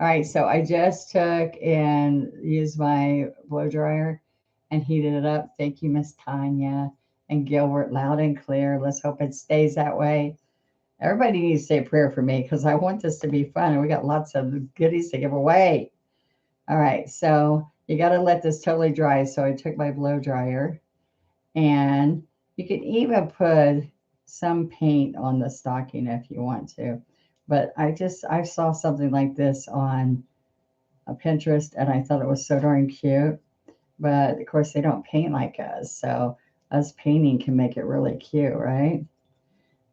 All right, so I just took and used my blow dryer and heated it up. Thank you, Miss Tanya and Gilbert, loud and clear. Let's hope it stays that way. Everybody needs to say a prayer for me because I want this to be fun and we got lots of goodies to give away. All right, so you got to let this totally dry. So I took my blow dryer and you can even put some paint on the stocking if you want to. But I saw something like this on Pinterest and I thought it was so darn cute. But of course, they don't paint like us. So us painting can make it really cute, right?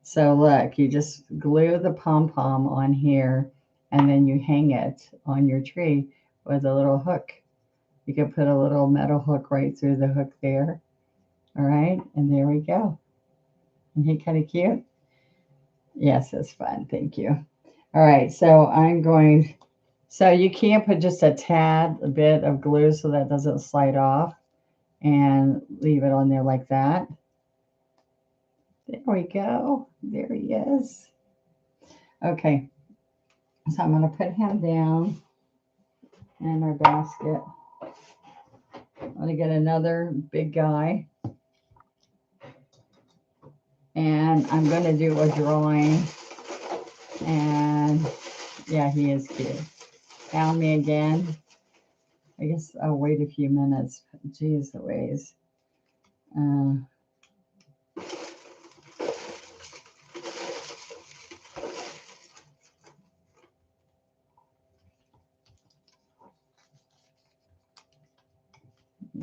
So look, you just glue the pom pom on here and then you hang it on your tree with a little hook. You can put a little metal hook right through the hook there. All right, and there we go. Isn't he kind of cute? Yes, it's fun. Thank you. All right, so I'm going, so you can put just a tad, a bit of glue so that doesn't slide off and leave it on there like that. There we go. There he is. Okay, so I'm going to put him down in our basket. I'm going to get another big guy. And I'm going to do a drawing. And yeah, he is cute. Found me again. I guess I'll wait a few minutes. Jeez Louise.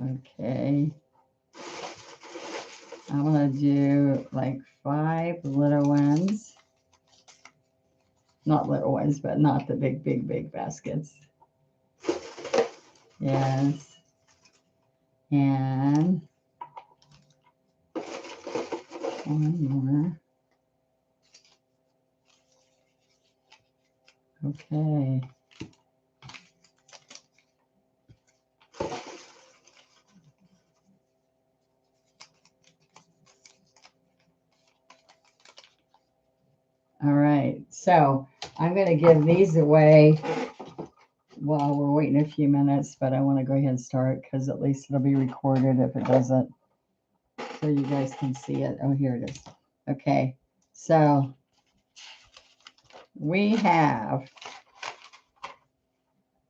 Okay. I'm going to do like 5 little ones. Not little ones, but not the big, big, big baskets. Yes. And one more. Okay. All right. So I'm going to give these away while we're waiting a few minutes, but I want to go ahead and start because at least it'll be recorded if it doesn't, so you guys can see it. Oh, here it is. Okay. So we have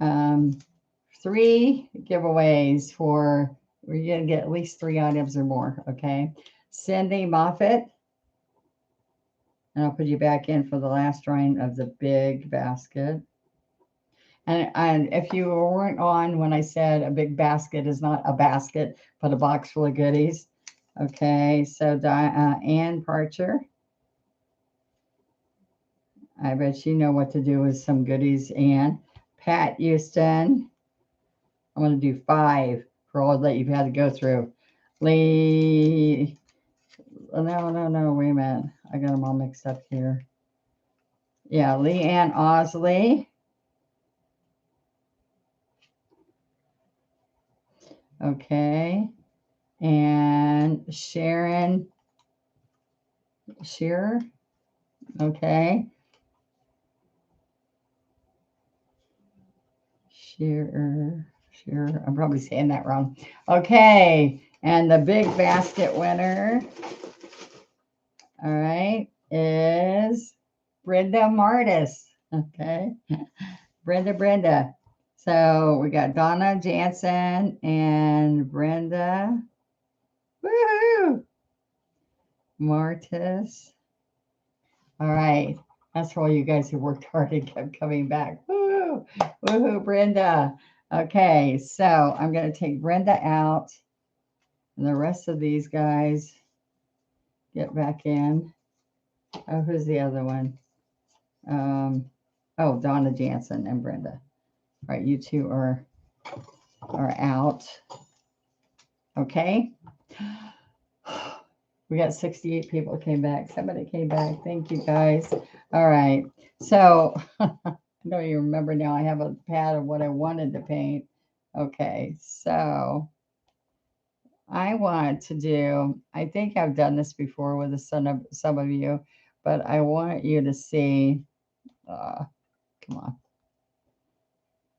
3 giveaways for, we're going to get at least 3 items or more. Okay. Cindy Moffat. And I'll put you back in for the last drawing of the big basket. And if you weren't on when I said a big basket is not a basket, but a box full of goodies. Okay, so Ann Parcher. I bet you know what to do with some goodies, Ann. Pat Houston. I'm going to do 5 for all that you've had to go through. Lee. No, wait a minute. I got them all mixed up here. Yeah, Leanne Osley. Okay. And Sharon Shearer. Okay. Shearer. I'm probably saying that wrong. Okay. And the big basket winner, all right, is Brenda Martis. Okay. Brenda. So we got Donna Jansen and Brenda. Woohoo! Martis. All right. That's for all you guys who worked hard and kept coming back. Woo! Woohoo, Brenda. Okay, so I'm going to take Brenda out. And the rest of these guys get back in. Oh, who's the other one? Oh, Donna Jansen and Brenda. All right, you two are out. Okay. We got 68 people came back. Somebody came back. Thank you, guys. All right. So I don't even remember now. I have a pad of what I wanted to paint. Okay. So I want to do, I think I've done this before with some of you, but I want you to see, come on.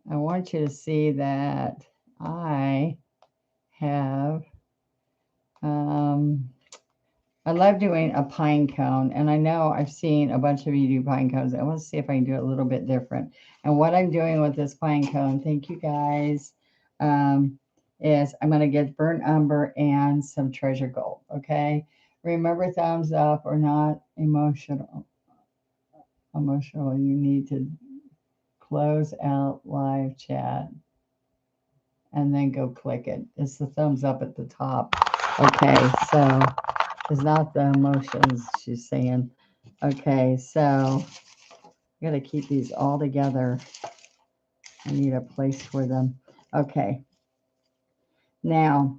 I want you to see that I have, um, I love doing a pine cone, and I know I've seen a bunch of you do pine cones. I want to see if I can do it a little bit different. And what I'm doing with this pine cone, thank you guys, um, is I'm going to get burnt umber and some treasure gold. Okay. Remember, thumbs up or not emotional. Emotional. You need to close out live chat and then go click it. It's the thumbs up at the top. Okay, so it's not the emotions she's saying. Okay, so I gotta keep these all together. I need a place for them. Okay, now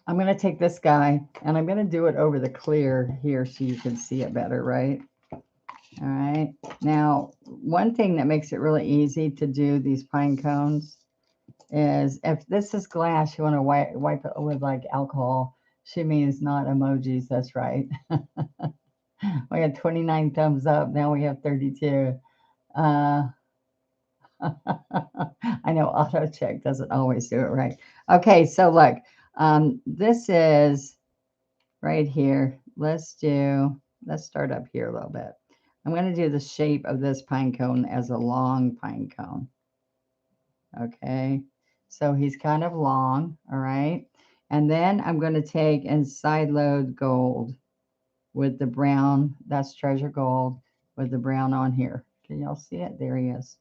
I'm gonna take this guy and I'm gonna do it over the clear here so you can see it better, right? All right. Now, one thing that makes it really easy to do these pine cones is if this is glass, you want to wipe it with like alcohol. She means not emojis. That's right. We had 29 thumbs up. Now we have 32. Uh, I know auto check doesn't always do it right. Okay, so look, this is right here. Let's start up here a little bit. I'm going to do the shape of this pine cone as a long pine cone. Okay, so he's kind of long, all right? And then I'm going to take and side load gold with the brown, that's treasure gold with the brown on here. Can y'all see it? There he is.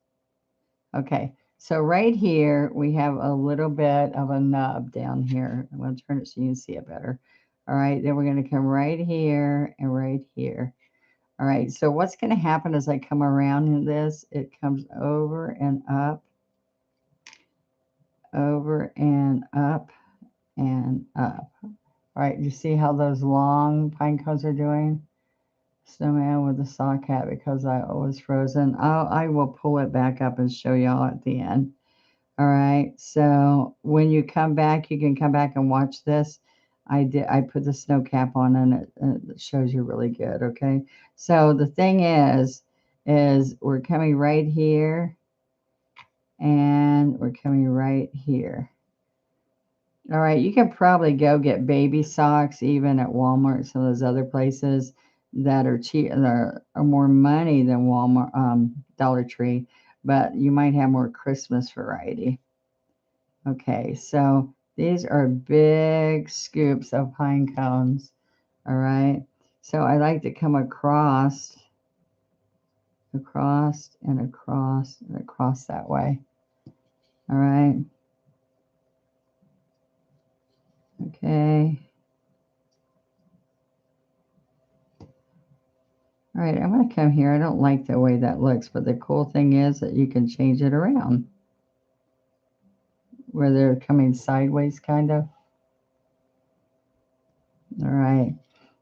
Okay, so right here we have a little bit of a nub down here. I'm going to turn it so you can see it better. All right, then we're going to come right here and right here. All right, so what's going to happen as I come around in this, it comes over and up, over and up and up. All right, you see how those long pine cones are doing? Snowman with the sock hat because I was frozen. I will pull it back up and show y'all at the end. All right, so when you come back, you can come back and watch this. I put the snow cap on and it shows you really good, okay? So the thing is we're coming right here and we're coming right here. All right, you can probably go get baby socks even at Walmart, some of those other places that are cheap, that are more money than Walmart, Dollar Tree, but you might have more Christmas variety. Okay, so these are big scoops of pine cones. All right, so I like to come across, across, and across, and across that way. All right, okay. All right, I'm going to come here. I don't like the way that looks, but the cool thing is that you can change it around where they're coming sideways, kind of. All right.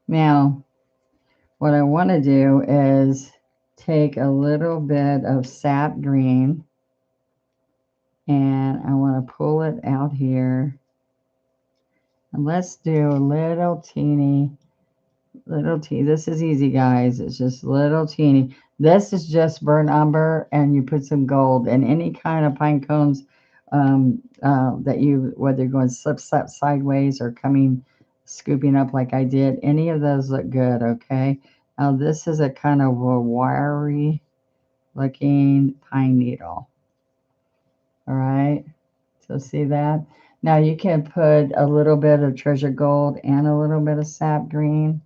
Now, what I want to do is take a little bit of sap green and I want to pull it out here. And let's do a little teeny. This is easy, guys. It's just little teeny. This is just burnt umber, and you put some gold and any kind of pine cones that you, whether you're going slip sideways or coming, scooping up like I did, any of those look good, okay? Now, this is a kind of a wiry looking pine needle. All right, so see that? Now, you can put a little bit of treasure gold and a little bit of sap green.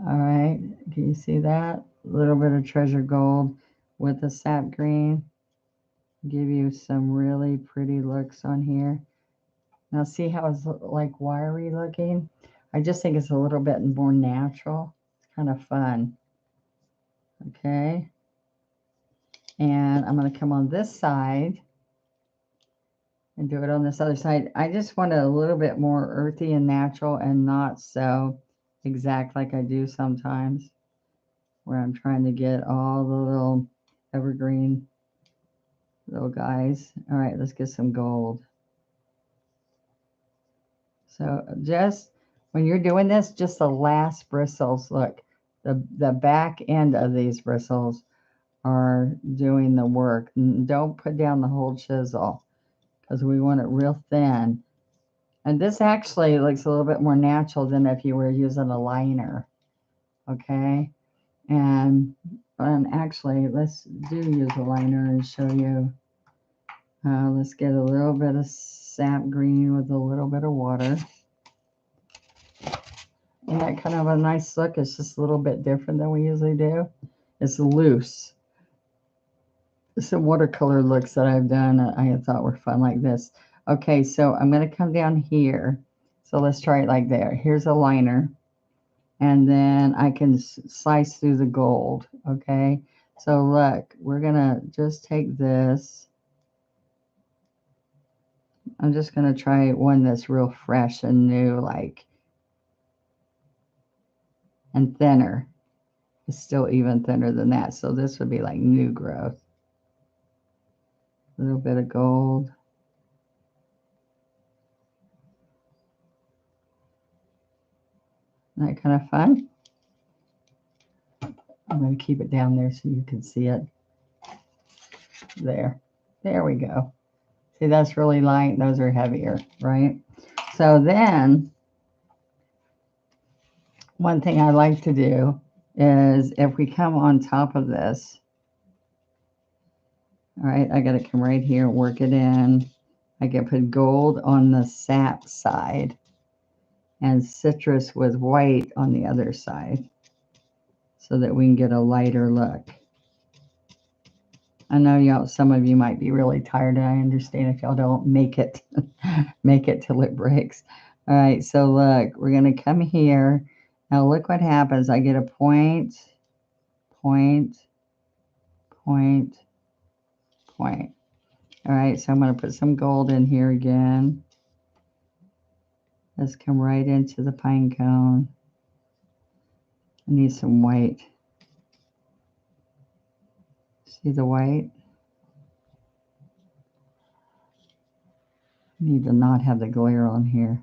All right, can you see that? A little bit of treasure gold with the sap green. Give you some really pretty looks on here. Now see how it's like wiry looking? I just think it's a little bit more natural. It's kind of fun. Okay. And I'm going to come on this side and do it on this other side. I just want it a little bit more earthy and natural and not so exact like I do sometimes, where I'm trying to get all the little evergreen little guys. All right, let's get some gold. So just when you're doing this, just the last bristles, look, The back end of these bristles are doing the work. Don't put down the whole chisel because we want it real thin. And this actually looks a little bit more natural than if you were using a liner. Okay. And actually, let's use a liner and show you. Let's get a little bit of sap green with a little bit of water. And that kind of a nice look. It's just a little bit different than we usually do. It's loose. Some watercolor looks that I've done I thought were fun like this. Okay, so I'm going to come down here. So let's try it like there. Here's a liner. And then I can slice through the gold. Okay, so look, we're going to just take this. I'm just going to try one that's real fresh and new, like, and thinner. It's still even thinner than that. So this would be like new growth. A little bit of gold. Isn't that kind of fun? I'm going to keep it down there so you can see it. There. There we go. See, that's really light. Those are heavier, right? So then, one thing I like to do is if we come on top of this, all right, I got to come right here, work it in. I can put gold on the sap side and citrus with white on the other side so that we can get a lighter look. I know y'all, some of you might be really tired, and I understand if y'all don't make it make it till it breaks. All right, so look, we're going to come here. Now look what happens. I get a point, point, point, point. All right, so I'm going to put some gold in here again. Let's come right into the pine cone. I need some white. See the white? I need to not have the glare on here.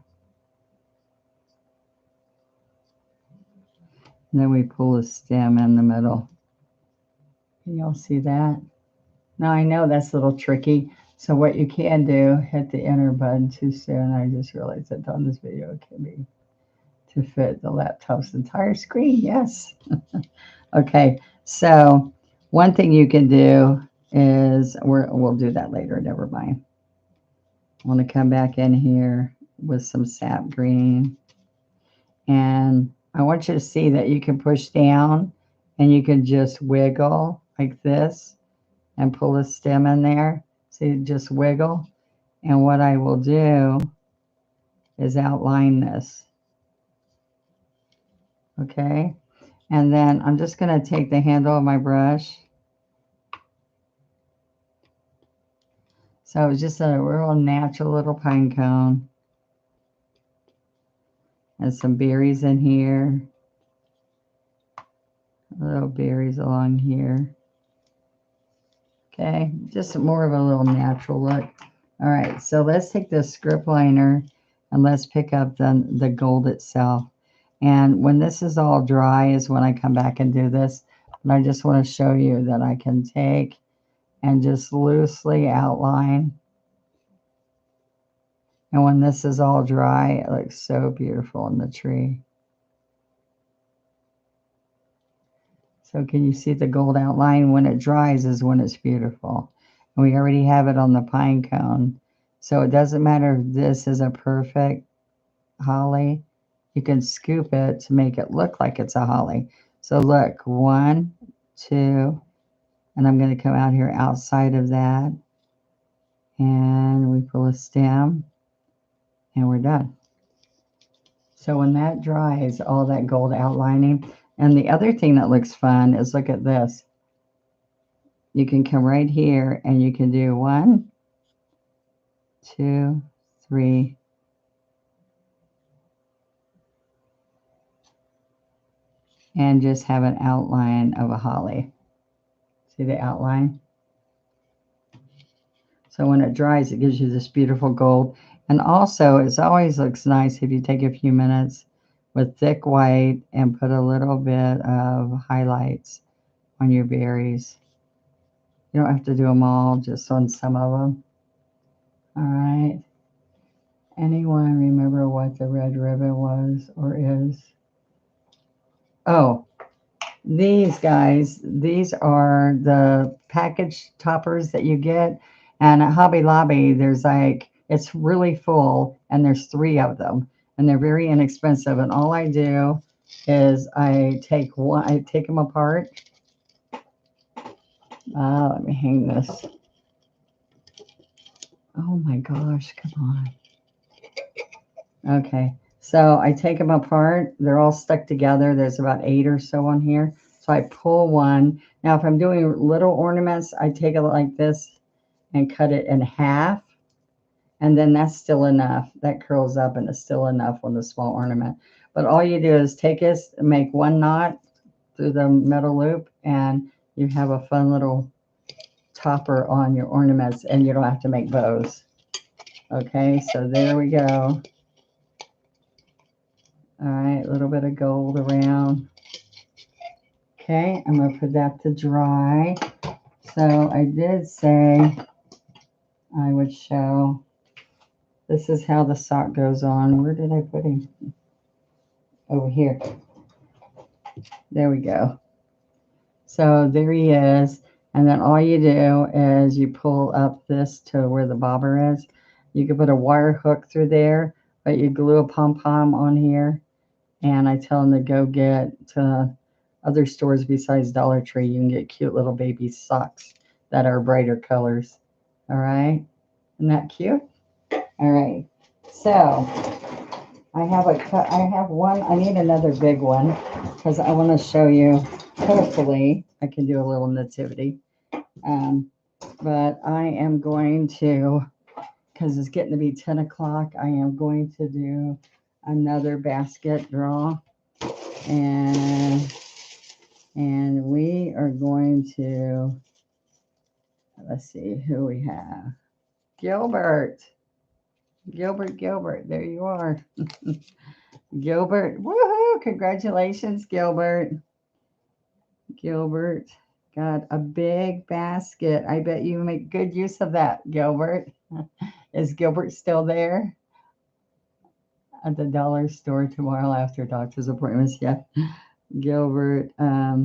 And then we pull the stem in the middle. Can y'all see that? Now I know that's a little tricky. So what you can do, hit the enter button too soon. I just realized that on this video it can be to fit the laptop's entire screen. Yes. Okay. So one thing you can do is we'll do that later. Never mind. I want to come back in here with some sap green. And I want you to see that you can push down and you can just wiggle like this and pull the stem in there. See, just wiggle. And what I will do is outline this. Okay. And then I'm just going to take the handle of my brush. So it's just a real natural little pine cone. And some berries in here. Little berries along here. Okay, just more of a little natural look. All right, so let's take this script liner and let's pick up the gold itself. And when this is all dry is when I come back and do this. But I just want to show you that I can take and just loosely outline. And when this is all dry, it looks so beautiful in the tree. So can you see the gold outline? When it dries is when it's beautiful. And we already have it on the pine cone. So it doesn't matter if this is a perfect holly. You can scoop it to make it look like it's a holly. So look, 1, 2, and I'm going to come out here outside of that. And we pull a stem and we're done. So when that dries, all that gold outlining. And the other thing that looks fun is look at this. You can come right here and you can do 1, 2, 3. And just have an outline of a holly. See the outline? So when it dries, it gives you this beautiful gold. And also, it always looks nice if you take a few minutes with thick white and put a little bit of highlights on your berries. You don't have to do them all, just on some of them. All right. Anyone remember what the red ribbon was or is? Oh, these guys, these are the package toppers that you get. And at Hobby Lobby, there's like, it's really full and there's 3 of them and they're very inexpensive. And all I do is I take them apart. Let me hang this. Oh my gosh, come on. Okay, so I take them apart. They're all stuck together. There's about 8 or so on here. So I pull one. Now, if I'm doing little ornaments, I take it like this and cut it in half. And then that's still enough. That curls up and it's still enough on the small ornament. But all you do is take this, make one knot through the metal loop, and you have a fun little topper on your ornaments, and you don't have to make bows. Okay, so there we go. All right, a little bit of gold around. Okay, I'm going to put that to dry. So I did say I would show, this is how the sock goes on. Where did I put him? Over here. There we go. So there he is. And then all you do is you pull up this to where the bobber is. You can put a wire hook through there, but you glue a pom-pom on here. And I tell them to go get to other stores besides Dollar Tree. You can get cute little baby socks that are brighter colors. All right. Isn't that cute? All right. So I have one. I need another big one because I want to show you. Hopefully, I can do a little nativity. But I am going to, because it's getting to be 10 o'clock, I am going to do another basket draw. And we are going to, let's see who we have. Gilbert, there you are. Gilbert, woohoo, congratulations, Gilbert. Gilbert got a big basket. I bet you make good use of that, Gilbert. Is Gilbert still there? At the dollar store tomorrow after doctor's appointments? Yeah. Gilbert, I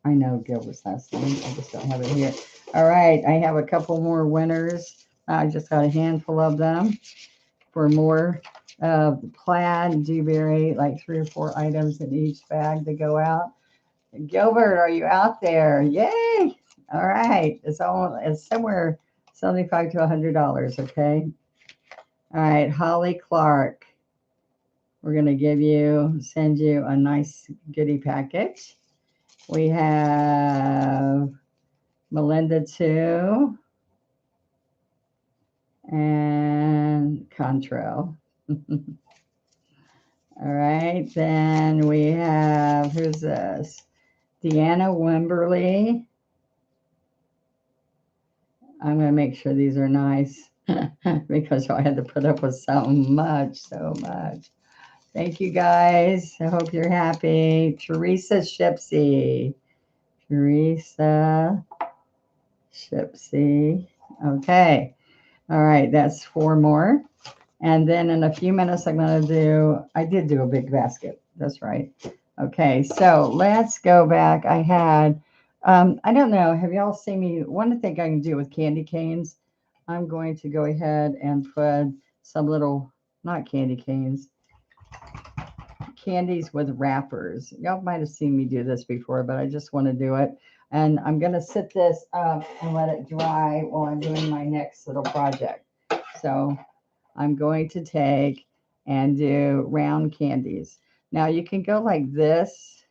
know Gilbert's last name. I just don't have it here. All right, I have a couple more winners. I just got a handful of them for more plaid, dewberry, like 3 or 4 items in each bag to go out. Gilbert, are you out there? Yay! All right, it's somewhere $75 to $100. Okay. All right, Holly Clark. We're going to send you a nice goodie package. We have Melinda 2 and Contrail. All right, then we have, who's this? Deanna Wimberly. I'm going to make sure these are nice because I had to put up with so much. Thank you, guys. I hope you're happy. Teresa Shipsy. Okay. All right. That's 4 more. And then in a few minutes, I did do a big basket. That's right. Okay. So let's go back. I had, I don't know. Have y'all seen me? One thing I can do with candy canes, I'm going to go ahead and put some little, not candy canes, candies with wrappers. Y'all might have seen me do this before, but I just want to do it. And I'm going to sit this up and let it dry while I'm doing my next little project. So I'm going to take and do round candies. Now you can go like this,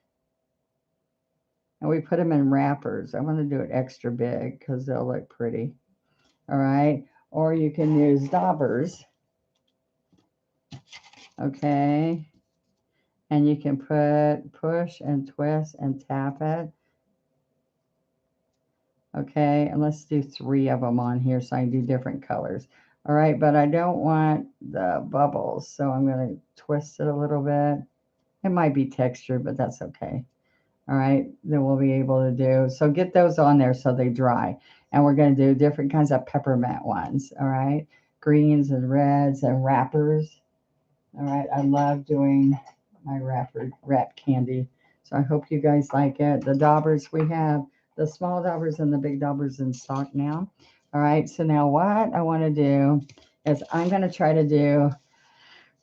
and we put them in wrappers. I want to do it extra big because they'll look pretty. All right. Or you can use daubers. Okay. And you can push and twist and tap it. Okay, and let's do 3 of them on here so I can do different colors. All right, but I don't want the bubbles, so I'm going to twist it a little bit. It might be textured, but that's okay. All right, then we'll be able to do. So get those on there so they dry. And we're going to do different kinds of peppermint ones. All right, greens and reds and wrappers. All right, I love doing my wrap candy. So I hope you guys like it. The daubers, we have the small daubers and the big daubers in stock now. All right, so now what I want to do is I'm going to try to do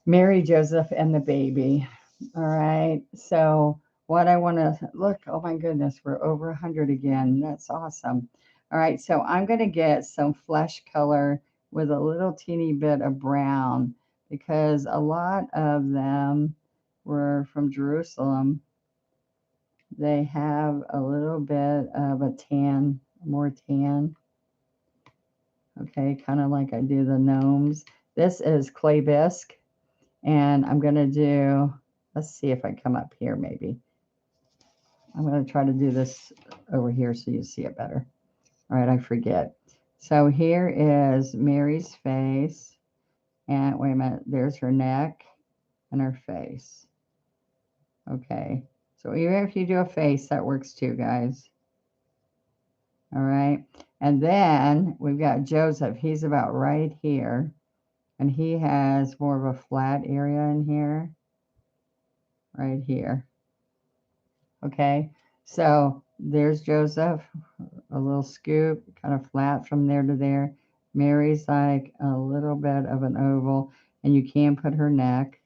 Mary, Joseph, and the baby. All right. So what I want to look, oh my goodness, we're over 100 again. That's awesome. All right. So I'm going to get some flesh color with a little teeny bit of brown because a lot of them were from Jerusalem. They have a little bit of a tan, more tan. Okay. Kind of like I do the gnomes. This is clay bisque. And I'm going to do, let's see if I come up here maybe. I'm going to try to do this over here so you see it better. All right, I forget. So here is Mary's face. And wait a minute, there's her neck and her face. Okay, so even if you do a face, that works too, guys. All right, and then we've got Joseph. He's about right here. And he has more of a flat area in here. Right here. Okay, so there's Joseph, a little scoop, kind of flat from there to there. Mary's like a little bit of an oval, and you can put her neck.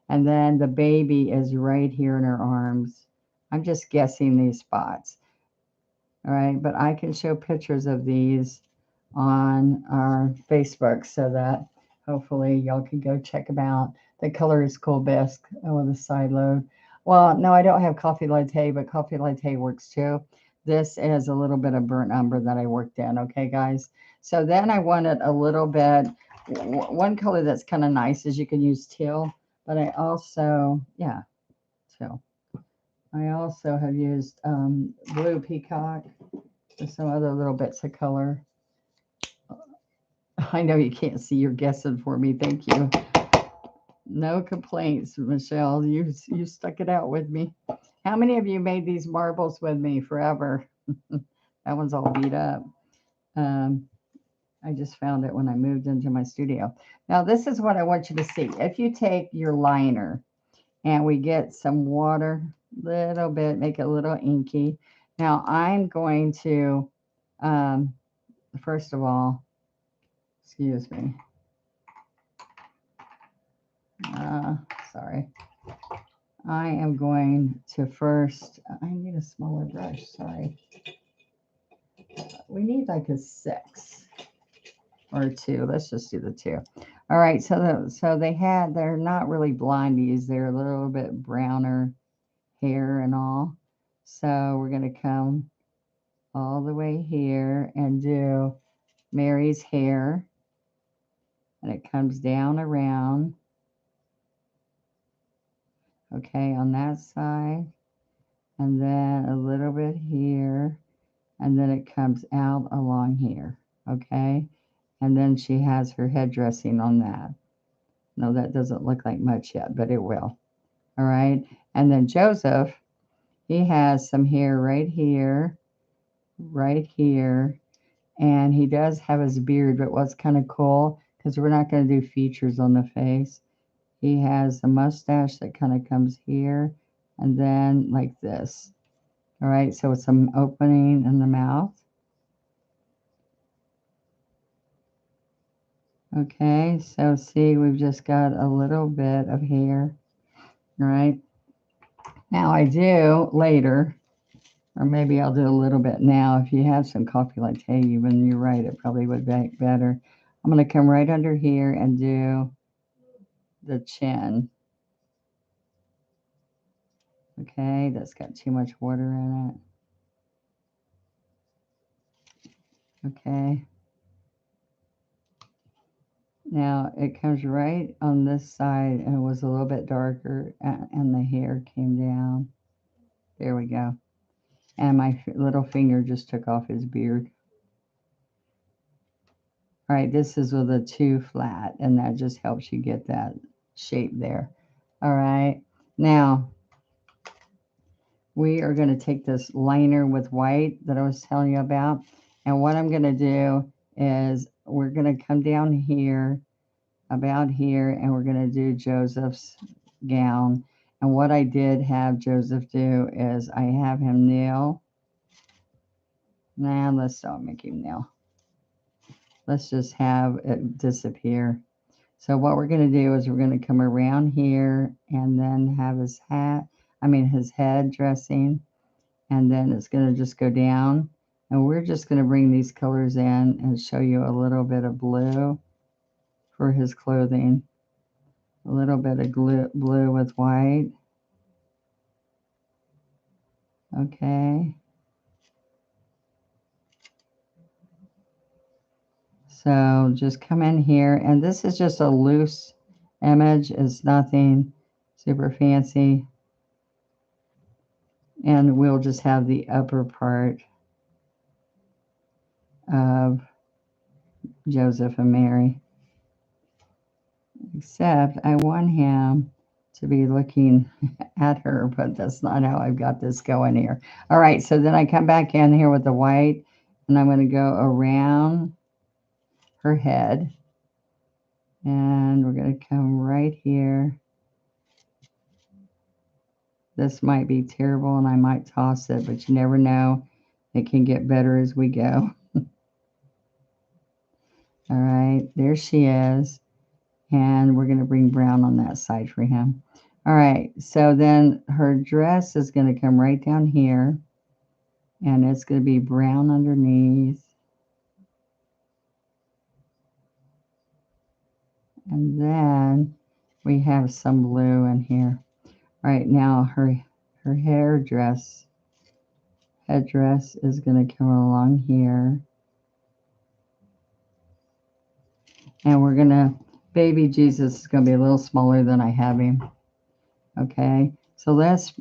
And then the baby is right here in her arms. I'm just guessing these spots. All right, but I can show pictures of these on our Facebook so that hopefully y'all can go check them out. The color is cool bisque with a side load. Well, no, I don't have coffee latte, but coffee latte works too. This is a little bit of burnt umber that I worked in. Okay, guys. So then I wanted a little bit, one color that's kind of nice is you can use teal, but I also, yeah, teal. I also have used blue peacock and some other little bits of color. I know you can't see. You're guessing for me. Thank you. No complaints, Michelle. You stuck it out with me. How many of you made these marbles with me forever? That one's all beat up. Um, I just found it when I moved into my studio. Now, this is what I want you to see. If you take your liner and we get some water, little bit, make it a little inky. Now, I'm going to, first of all, excuse me. Sorry. I am going to first, I need a smaller brush, sorry. We need like a 6 or a 2. Let's just do the 2. All right, so they're not really blondies. They're a little bit browner hair and all. So we're going to come all the way here and do Mary's hair. And it comes down around. Okay, on that side. And then a little bit here. And then it comes out along here. Okay. And then she has her head dressing on that. No, that doesn't look like much yet, but it will. All right. And then Joseph, he has some hair right here, and he does have his beard, but what's kind of cool, because we're not going to do features on the face, he has a mustache that kind of comes here and then like this. All right, so it's some opening in the mouth. Okay, so see, we've just got a little bit of hair. All right. Now I do later, or maybe I'll do a little bit now. If you have some coffee latte, even you're right, it probably would be better. I'm going to come right under here and do the chin. Okay, that's got too much water in it. Okay. Now it comes right on this side and it was a little bit darker and the hair came down. There we go. And my little finger just took off his beard. All right, this is with a 2 flat, and that just helps you get that shape there. All right, now we are going to take this liner with white that I was telling you about. And what I'm going to do is we're going to come down here, about here, and we're going to do Joseph's gown. And what I did have Joseph do is I have him kneel. Nah, let's don't make him kneel. Let's just have it disappear. So what we're going to do is we're going to come around here and then have his his head dressing, and then it's going to just go down. And we're just going to bring these colors in and show you a little bit of blue for his clothing. A little bit of blue with white. Okay. So just come in here, and this is just a loose image. It's nothing super fancy. And we'll just have the upper part of Joseph and Mary. Except I want him to be looking at her, but that's not how I've got this going here. All right, so then I come back in here with the white, and I'm going to go around her head, and we're going to come right here. This might be terrible, and I might toss it, but you never know. It can get better as we go. All right, there she is. And we're going to bring brown on that side for him. All right, so then her dress is going to come right down here, and it's going to be brown underneath. And then we have some blue in here. All right, now her headdress is going to come along here. And we're going to, baby Jesus is going to be a little smaller than I have him. Okay, so let's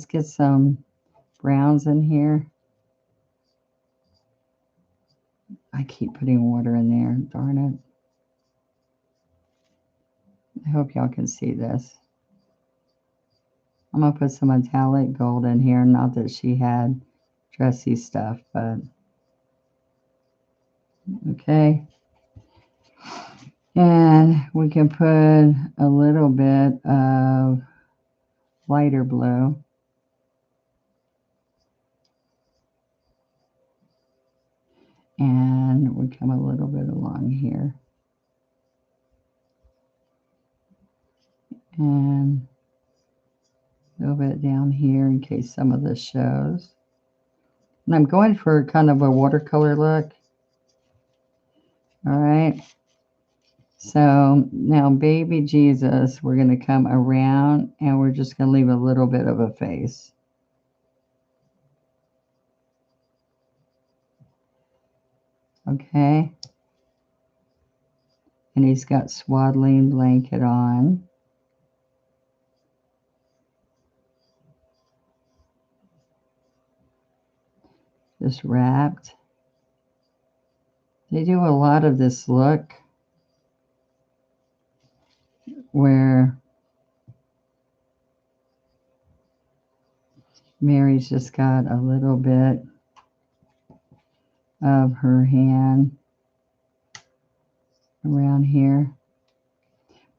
get some browns in here. I keep putting water in there, darn it. I hope y'all can see this. I'm going to put some metallic gold in here. Not that she had dressy stuff, but okay. And we can put a little bit of lighter blue. And we come a little bit along here. And a little bit down here in case some of this shows. And I'm going for kind of a watercolor look. All right. So now baby Jesus, we're going to come around and we're just going to leave a little bit of a face. Okay. And he's got swaddling blanket on. Just wrapped. They do a lot of this look where Mary's just got a little bit of her hand around here.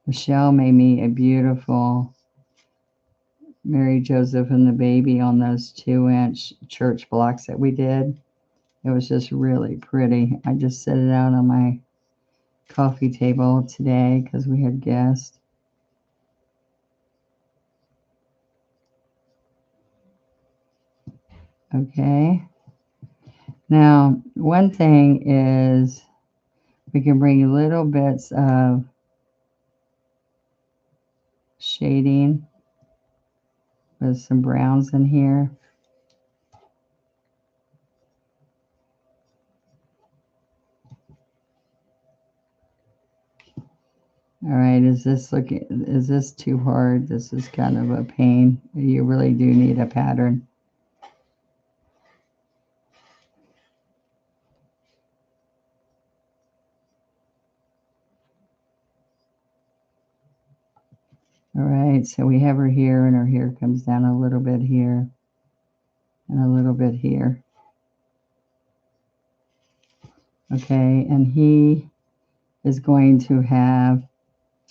Michelle made me a beautiful Mary, Joseph, and the baby on those 2-inch church blocks that we did. It was just really pretty. I just set it out on my coffee table today because we had guests. Okay. Now, one thing is we can bring little bits of shading with some browns in here. All right, is this too hard? This is kind of a pain. You really do need a pattern. All right, so we have her here, and her hair comes down a little bit here. and a little bit here. Okay, and he is going to have,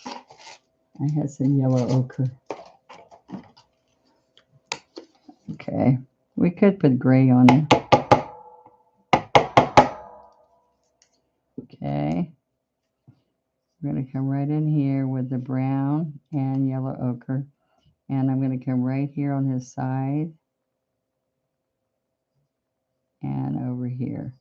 I had some yellow ochre. Okay, we could put gray on it. Okay, we're going to come right in here with the brown and yellow ochre. And I'm going to come right here on his side and over here.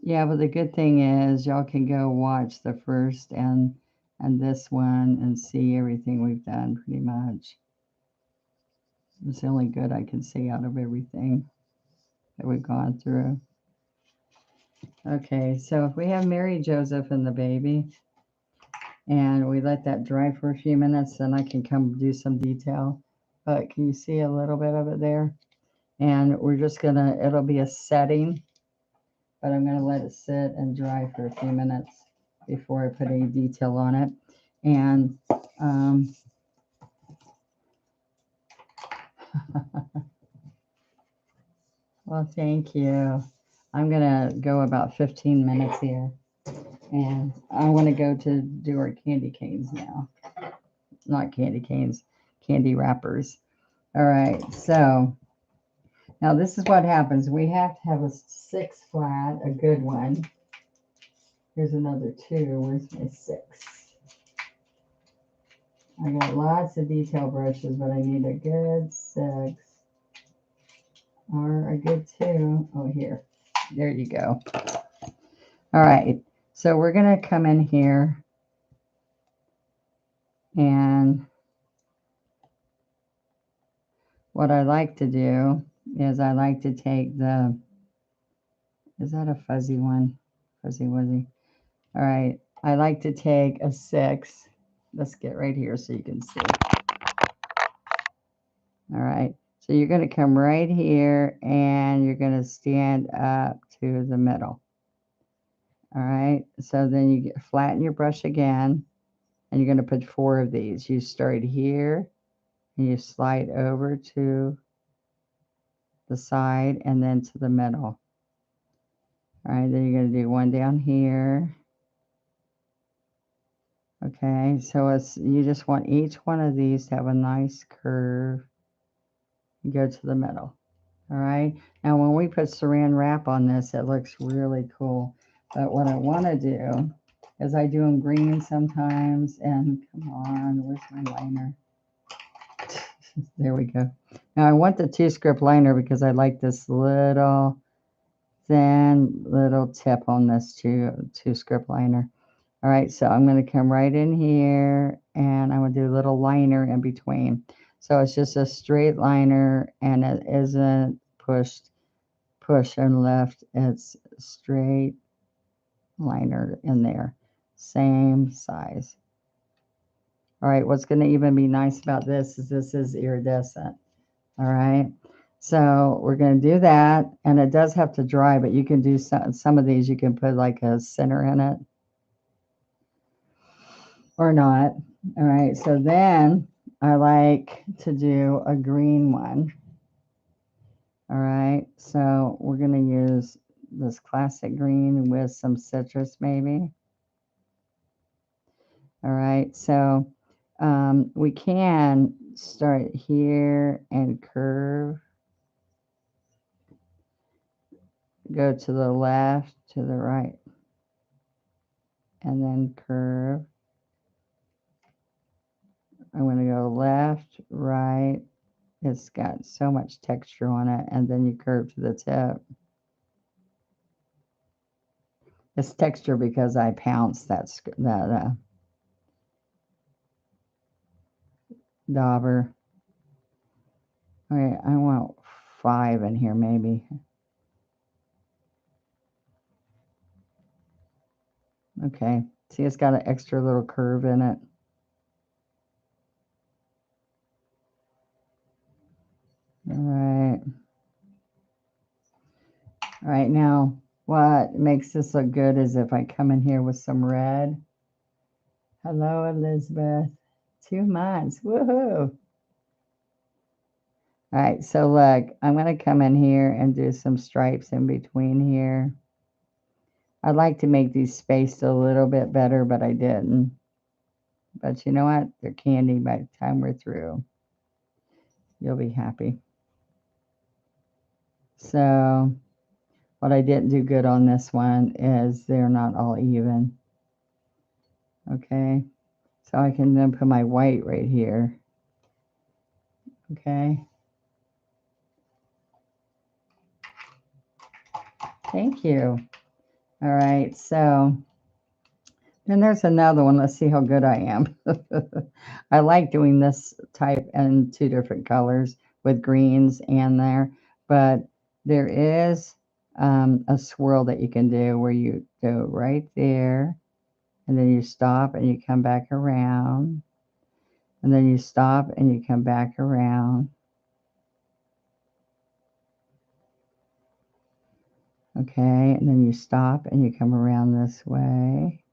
Yeah, but the good thing is y'all can go watch the first and this one and see everything we've done pretty much. It's the only good I can see out of everything that we've gone through. Okay, so if we have Mary Joseph and the baby and we let that dry for a few minutes, then I can come do some detail. But can you see a little bit of it there? And we're just gonna, it'll be a setting, but I'm gonna let it sit and dry for a few minutes before I put any detail on it. And well, thank you. I'm gonna go about 15 minutes here, and I want to go to do our candy canes now. Not candy canes, candy wrappers. All right, so now this is what happens. We have to have a 6 flat, a good one. Here's another 2. Where's my 6? I got lots of detail brushes, but I need a good 6 or a good 2. Oh, here. There you go. All right. So we're going to come in here and what I like to do is I like to take the, is that a fuzzy one? Fuzzy wuzzy. All right. I like to take a 6. Let's get right here so you can see. All right. So you're going to come right here and you're going to stand up to the middle. All right. So then you flatten your brush again and you're going to put 4 of these. You start here and you slide over to the side and then to the middle. All right. Then you're going to do 1 down here. Okay. So it's, you just want each one of these to have a nice curve. You go to the middle. All right. Now, when we put saran wrap on this, it looks really cool. But what I want to do is I do them green sometimes. And come on, where's my liner? There we go. Now, I want the 2-script liner because I like this little thin little tip on this 2-script liner. All right. So I'm going to come right in here and I'm going to do a little liner in between. So it's just a straight liner and it isn't push and left. It's straight liner in there, same size. All right, what's going to even be nice about this is iridescent. All right, so we're going to do that, and it does have to dry, but you can do some of these. You can put like a center in it or not. All right, so then I like to do a green one. All right, so we're going to use this classic green with some citrus maybe. All right, so we can start here and curve, go to the left, to the right, and then curve. I'm going to go left, right. It's got so much texture on it, and then you curve to the tip. It's texture because I pounced that dauber. Okay, I want 5 in here maybe. Okay, see it's got an extra little curve in it. All right. All right, now what makes this look good is if I come in here with some red. Hello, Elizabeth. 2 months. Woohoo. All right, so look, I'm going to come in here and do some stripes in between here. I'd like to make these spaced a little bit better, but I didn't. But you know what? They're candy by the time we're through. You'll be happy. So what I didn't do good on this one is they're not all even. Okay, so I can then put my white right here. Okay. Thank you. All right, so then there's another one. Let's see how good I am. I like doing this type in 2 different colors with greens and there, but there is a swirl that you can do where you go right there and then you stop and you come back around and then you stop and you come back around. Okay, and then you stop and you come around this way.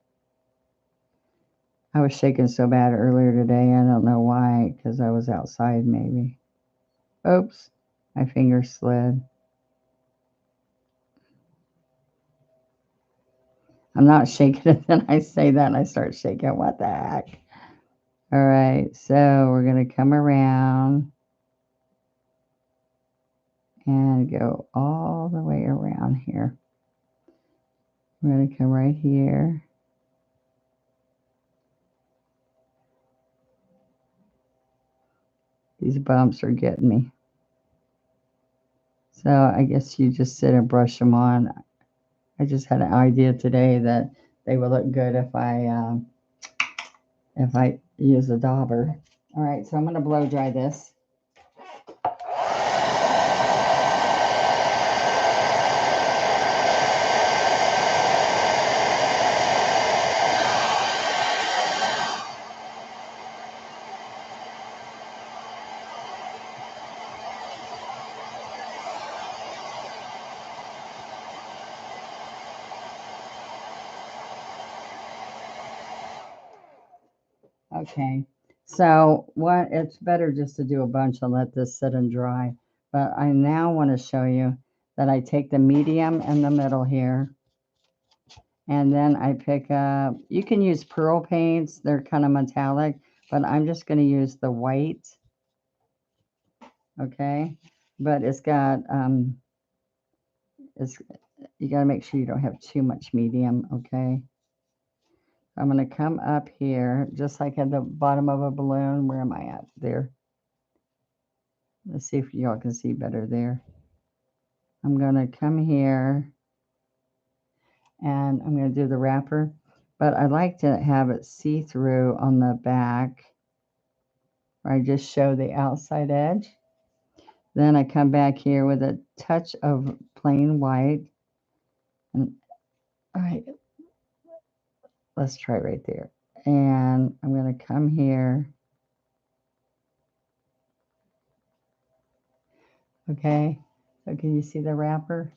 I was shaking so bad earlier today. I don't know why, because I was outside maybe. Oops, my finger slid. I'm not shaking it, then I say that and I start shaking. What the heck? All right, so we're going to come around and go all the way around here. We're going to come right here. These bumps are getting me. So I guess you just sit and brush them on. I just had an idea today that they would look good if I use a dauber. All right, so I'm going to blow dry this. Okay, so it's better just to do a bunch and let this sit and dry. But I now want to show you that I take the medium in the middle here, and then I pick up, you can use pearl paints, they're kind of metallic, but I'm just going to use the white, okay? But it's got, you got to make sure you don't have too much medium, okay? I'm going to come up here, just like at the bottom of a balloon. Where am I at? There. Let's see if y'all can see better there. I'm going to come here and I'm going to do the wrapper, but I like to have it see-through on the back where I just show the outside edge. Then I come back here with a touch of plain white. And, all right, let's try right there. And I'm going to come here. Okay, so can you see the wrapper?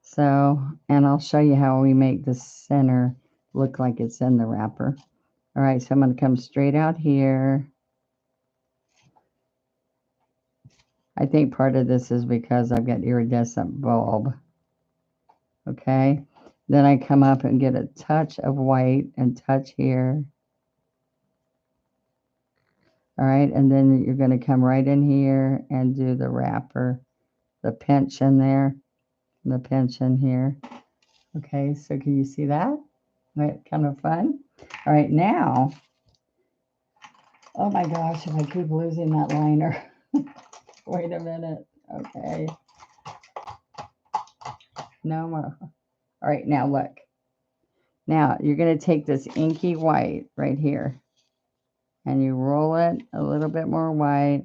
So, and I'll show you how we make the center look like it's in the wrapper. All right, so I'm going to come straight out here. I think part of this is because I've got iridescent bulb. Okay, then I come up and get a touch of white and touch here. All right, and then you're going to come right in here and do the wrapper, the pinch in there, and the pinch in here. Okay, so can you see that? Right, kind of fun. All right, now, oh my gosh, if I keep losing that liner. Wait a minute. Okay. No more. All right, now look. Now you're going to take this inky white right here and you roll it a little bit more white.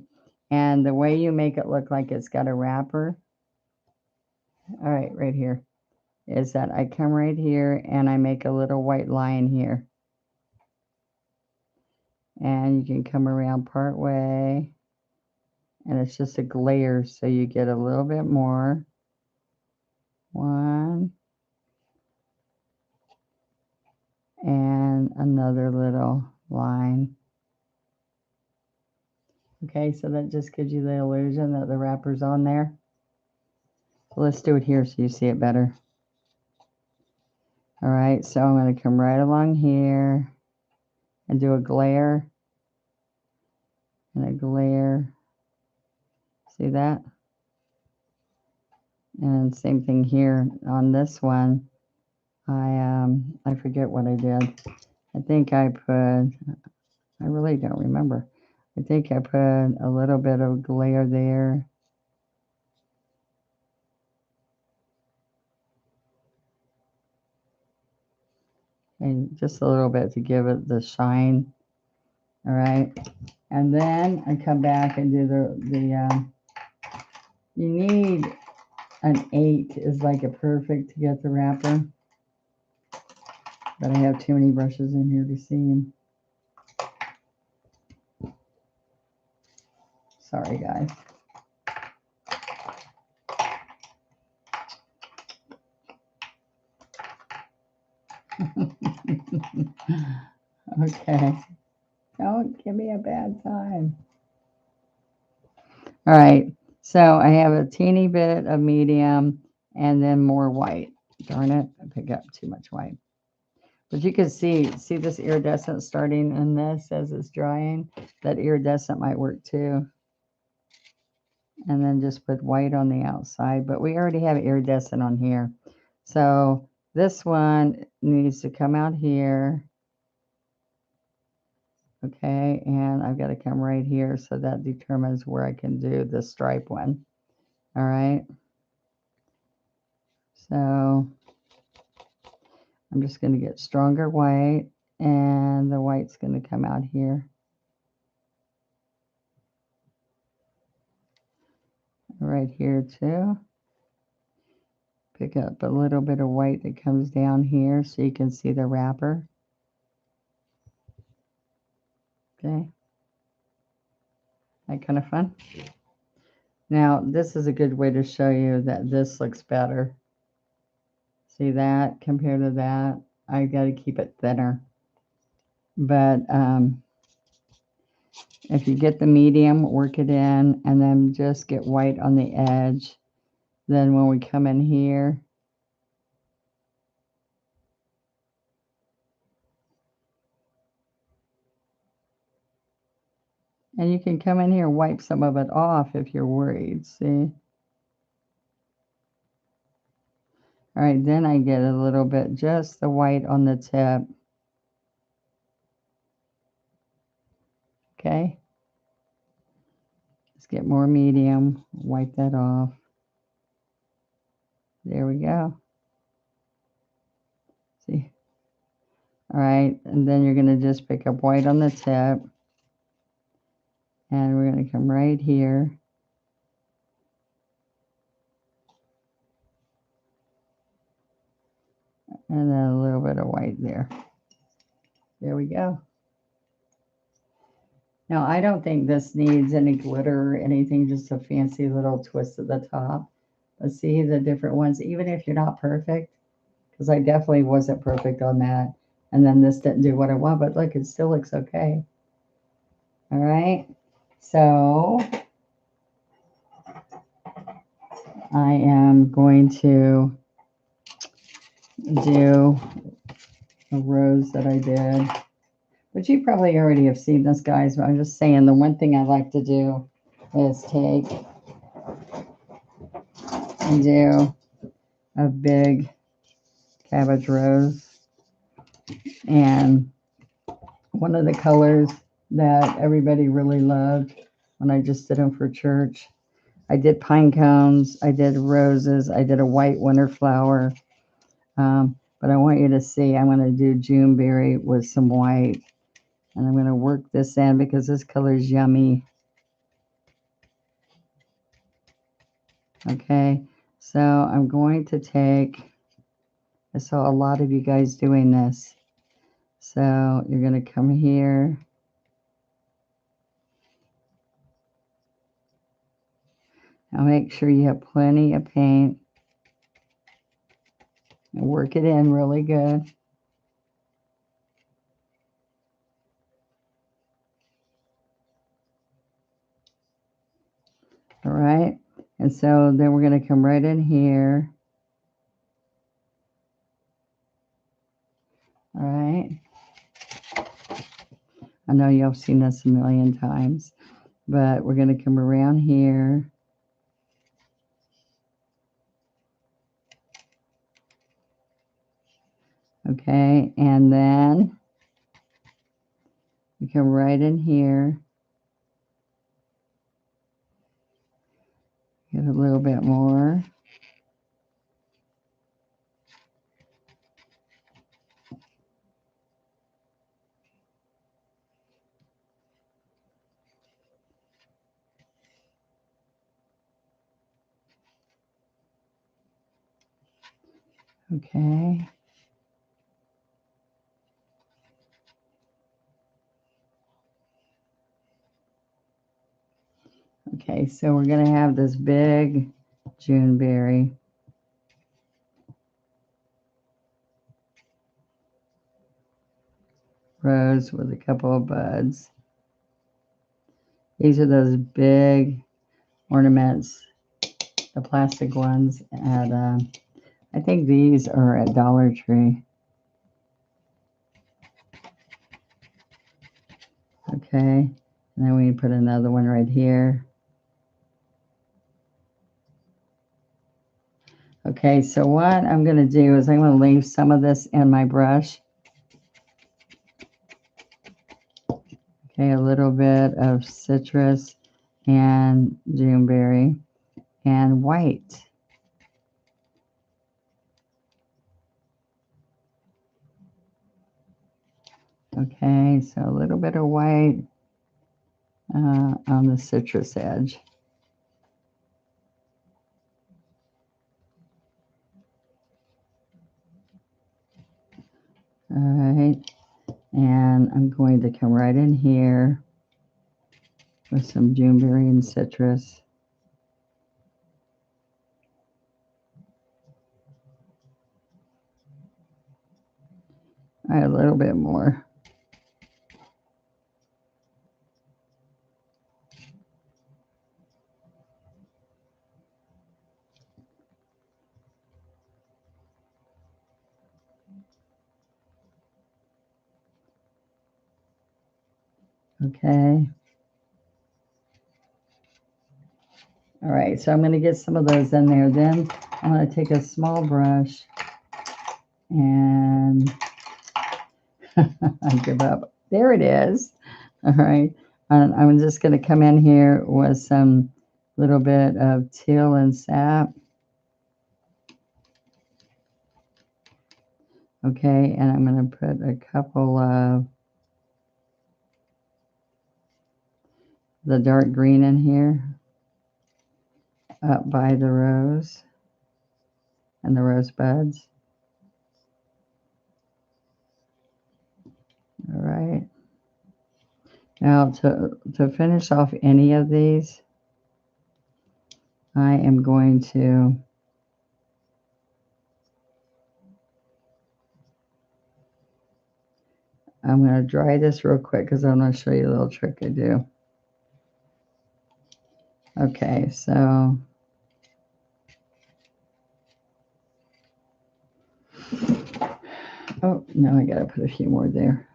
And the way you make it look like it's got a wrapper, all right here, is that I come right here and I make a little white line here. And you can come around part way. And it's just a glare, so you get a little bit more. One. And another little line. Okay, so that just gives you the illusion that the wrapper's on there. So let's do it here so you see it better. All right, so I'm going to come right along here and do a glare and a glare. See that? And same thing here on this one. I forget what I did. I think I really don't remember. I think I put a little bit of glare there. And just a little bit to give it the shine. All right. And then I come back and do you need an 8 is like a perfect to get the wrapper. But I have too many brushes in here to see them. Sorry, guys. Okay. Don't give me a bad time. All right. So I have a teeny bit of medium and then more white. Darn it. I picked up too much white. But you can see this iridescent starting in this as it's drying. That iridescent might work too. And then just put white on the outside. But we already have iridescent on here. So this one needs to come out here. Okay, and I've got to come right here. So that determines where I can do the stripe one. All right. So I'm just going to get stronger white. And the white's going to come out here. Right here too. Pick up a little bit of white that comes down here so you can see the wrapper. Okay. That kind of fun. Now, this is a good way to show you that this looks better. See that compared to that? I got to keep it thinner. But if you get the medium, work it in, and then just get white on the edge. Then when we come in here, and you can come in here and wipe some of it off if you're worried, see? All right, then I get a little bit, just the white on the tip. Okay. Let's get more medium, wipe that off. There we go. See? All right, and then you're going to just pick up white on the tip. And we're going to come right here. And then a little bit of white there. There we go. Now, I don't think this needs any glitter or anything, just a fancy little twist at the top. But see the different ones, even if you're not perfect, because I definitely wasn't perfect on that. And then this didn't do what I want, but look, it still looks okay. All right. So I am going to do a rose that I did. But you probably already have seen this, guys. But I'm just saying the one thing I like to do is take and do a big cabbage rose. And one of the colors that everybody really loved when I just did them for church, I did pine cones, I did roses, I did a white winter flower. But I want you to see, I'm going to do Juneberry with some white. And I'm going to work this in because this color is yummy. Okay, so I'm going to take, I saw a lot of you guys doing this. So you're going to come here. Now make sure you have plenty of paint. And work it in really good. All right. And so then we're going to come right in here. All right. I know y'all have seen this a million times, but we're going to come around here. Okay. And then we come right in here. Get a little bit more. Okay. Okay, so we're going to have this big Juneberry. Rose with a couple of buds. These are those big ornaments, the plastic ones at, I think these are at Dollar Tree. Okay, and then we put another one right here. Okay, so what I'm going to do is I'm going to leave some of this in my brush. Okay, a little bit of citrus and Juneberry and white. Okay, so a little bit of white on the citrus edge. All right, and I'm going to come right in here with some Juneberry and citrus. All right, a little bit more. Okay. All right, so I'm going to get some of those in there. Then I'm going to take a small brush and I give up. There it is. All right. And I'm just going to come in here with some little bit of teal and sap. Okay, and I'm going to put a couple of the dark green in here up by the rose and the rose buds. All right. Now to finish off any of these, I am going to dry this real quick because I'm going to show you a little trick I do. Okay, so oh, no, I got to put a few more there.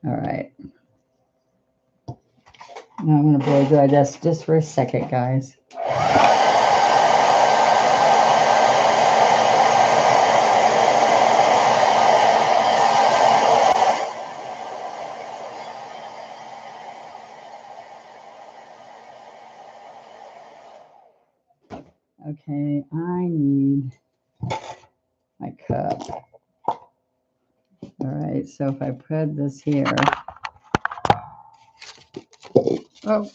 All right. Now I'm going to blow dry this just for a second, guys. Okay, I need my cup. All right, so if I put this here, oh,